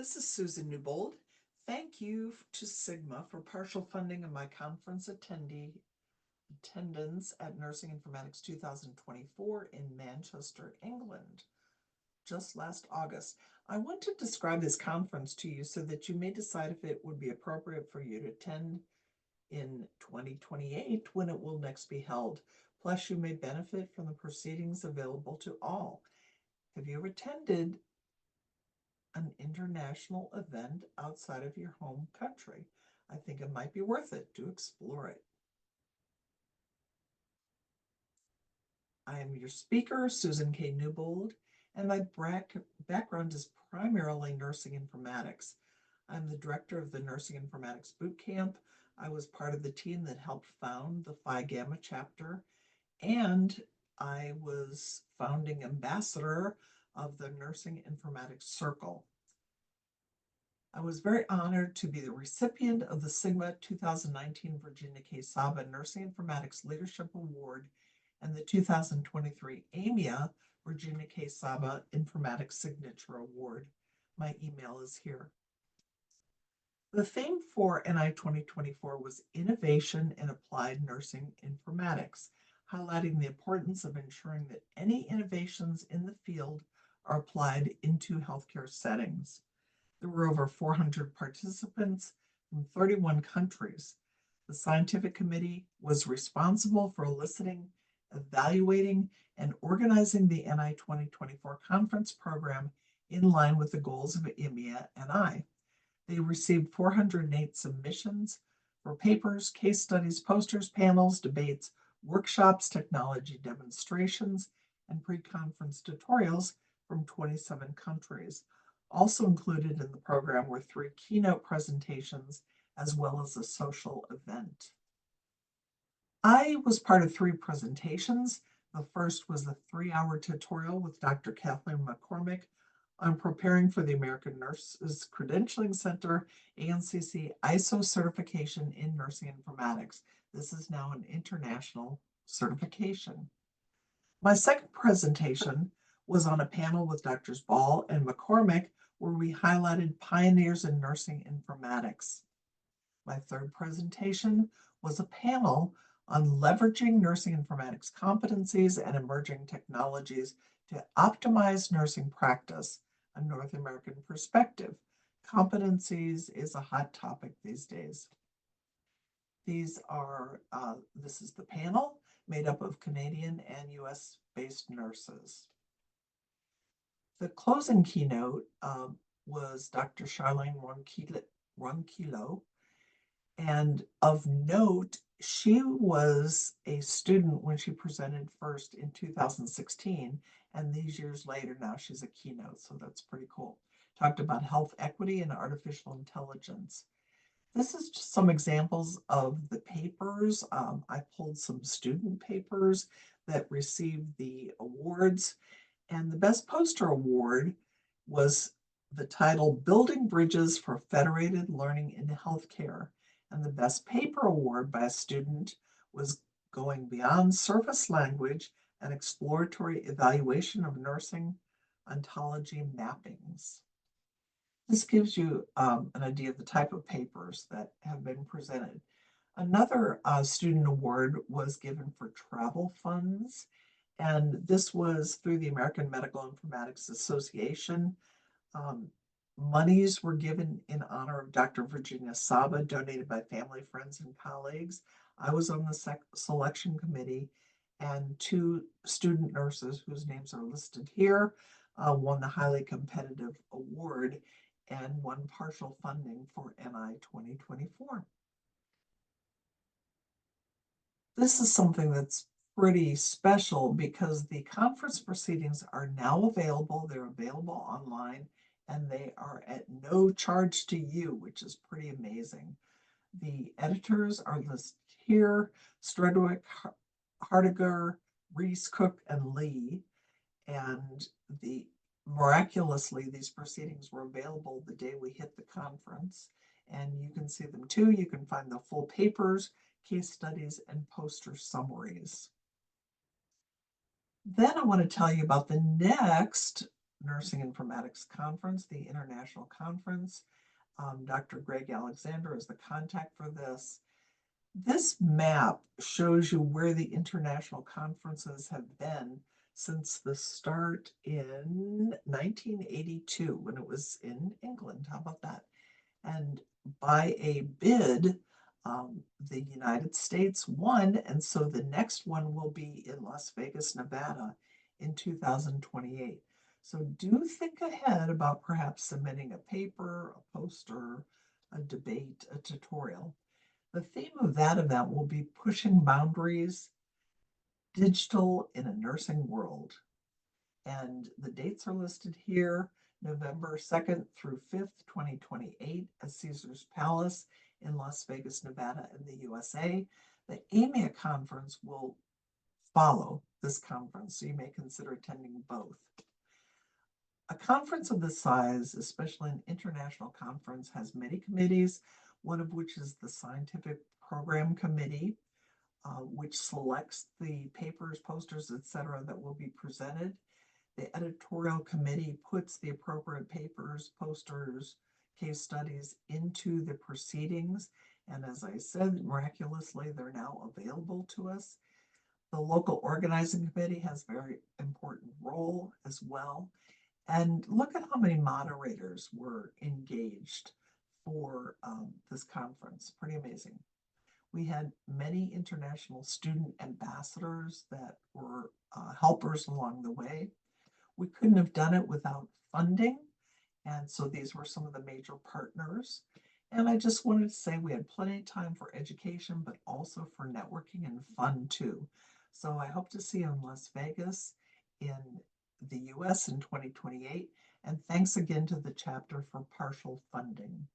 This is Susan Newbold. Thank you to Sigma for partial funding of my conference attendance at Nursing Informatics 2024 in Manchester, England, just last August. I want to describe this conference to you so that you may decide if it would be appropriate for you to attend in 2028 when it will next be held. Plus, you may benefit from the proceedings available to all. Have you ever attended an international event outside of your home country? I think it might be worth it to explore it. I am your speaker, Susan K. Newbold, and my background is primarily nursing informatics. I'm the director of the Nursing Informatics Boot Camp. I was part of the team that helped found the Phi Gamma chapter, and I was founding ambassador of the Nursing Informatics Circle. I was very honored to be the recipient of the Sigma 2019 Virginia K. Saba Nursing Informatics Leadership Award and the 2023 AMIA Virginia K. Saba Informatics Signature Award. My email is here. The theme for NI 2024 was Innovation in Applied Nursing Informatics, highlighting the importance of ensuring that any innovations in the field are applied into healthcare settings. There were over 400 participants from 31 countries. The scientific committee was responsible for eliciting, evaluating, and organizing the NI 2024 conference program in line with the goals of IMEA and I. They received 408 submissions for papers, case studies, posters, panels, debates, workshops, technology demonstrations, and pre-conference tutorials from 27 countries. Also included in the program were 3 keynote presentations as well as a social event. I was part of 3 presentations. The first was a 3-hour tutorial with Dr. Kathleen McCormick on preparing for the American Nurses Credentialing Center ANCC iShow certification in nursing informatics. This is now an international certification. My second presentation was on a panel with Drs. Ball and McCormick, where we highlighted pioneers in nursing informatics. My third presentation was a panel on leveraging nursing informatics competencies and emerging technologies to optimize nursing practice, a North American perspective. Competencies is a hot topic these days. This is the panel made up of Canadian and US-based nurses. The closing keynote was Dr. Charlene Ronquillo, and of note, she was a student when she presented first in 2016, and these years later now she's a keynote, so that's pretty cool. Talked about health equity and artificial intelligence. This is just some examples of the papers. I pulled some student papers that received the awards. And the Best Poster Award was the title Building Bridges for Federated Learning in Healthcare. And the Best Paper Award by a student was Going Beyond Surface Language and Exploratory Evaluation of Nursing Ontology Mappings. This gives you an idea of the type of papers that have been presented. Another student award was given for travel funds. And this was through the American Medical Informatics Association. Monies were given in honor of Dr. Virginia Saba, donated by family, friends, and colleagues. I was on the selection committee, and 2 student nurses whose names are listed here won the highly competitive award and won partial funding for NI 2024. This is something that's pretty special because the conference proceedings are now available. They're available online and they are at no charge to you, which is pretty amazing. The editors are listed here: Strudwick, Hardiger, Reese, Cook, and Lee. And miraculously, these proceedings were available the day we hit the conference. And you can see them too. You can find the full papers, case studies, and poster summaries. Then I want to tell you about the next Nursing Informatics Conference, the international conference. Dr. Greg Alexander is the contact for this. This map shows you where the international conferences have been since the start in 1982 when it was in England. How about that? And by a bid, the United States won, and so the next one will be in Las Vegas, Nevada in 2028. So do think ahead about perhaps submitting a paper, a poster, a debate, a tutorial. The theme of that event will be pushing boundaries, digital in a nursing world. And the dates are listed here, November 2nd through 5th, 2028 at Caesars Palace in Las Vegas, Nevada in the USA. The AMIA conference will follow this conference, so you may consider attending both. A conference of this size, especially an international conference, has many committees, one of which is the Scientific Program Committee, which selects the papers, posters, etc., that will be presented. The editorial committee puts the appropriate papers, posters, case studies into the proceedings. And as I said, miraculously, they're now available to us. The local organizing committee has a very important role as well. And look at how many moderators were engaged for this conference. Pretty amazing. We had many international student ambassadors that were helpers along the way. We couldn't have done it without funding. And so these were some of the major partners. And I just wanted to say we had plenty of time for education, but also for networking and fun too. So I hope to see you in Las Vegas in the US in 2028. And thanks again to the chapter for partial funding.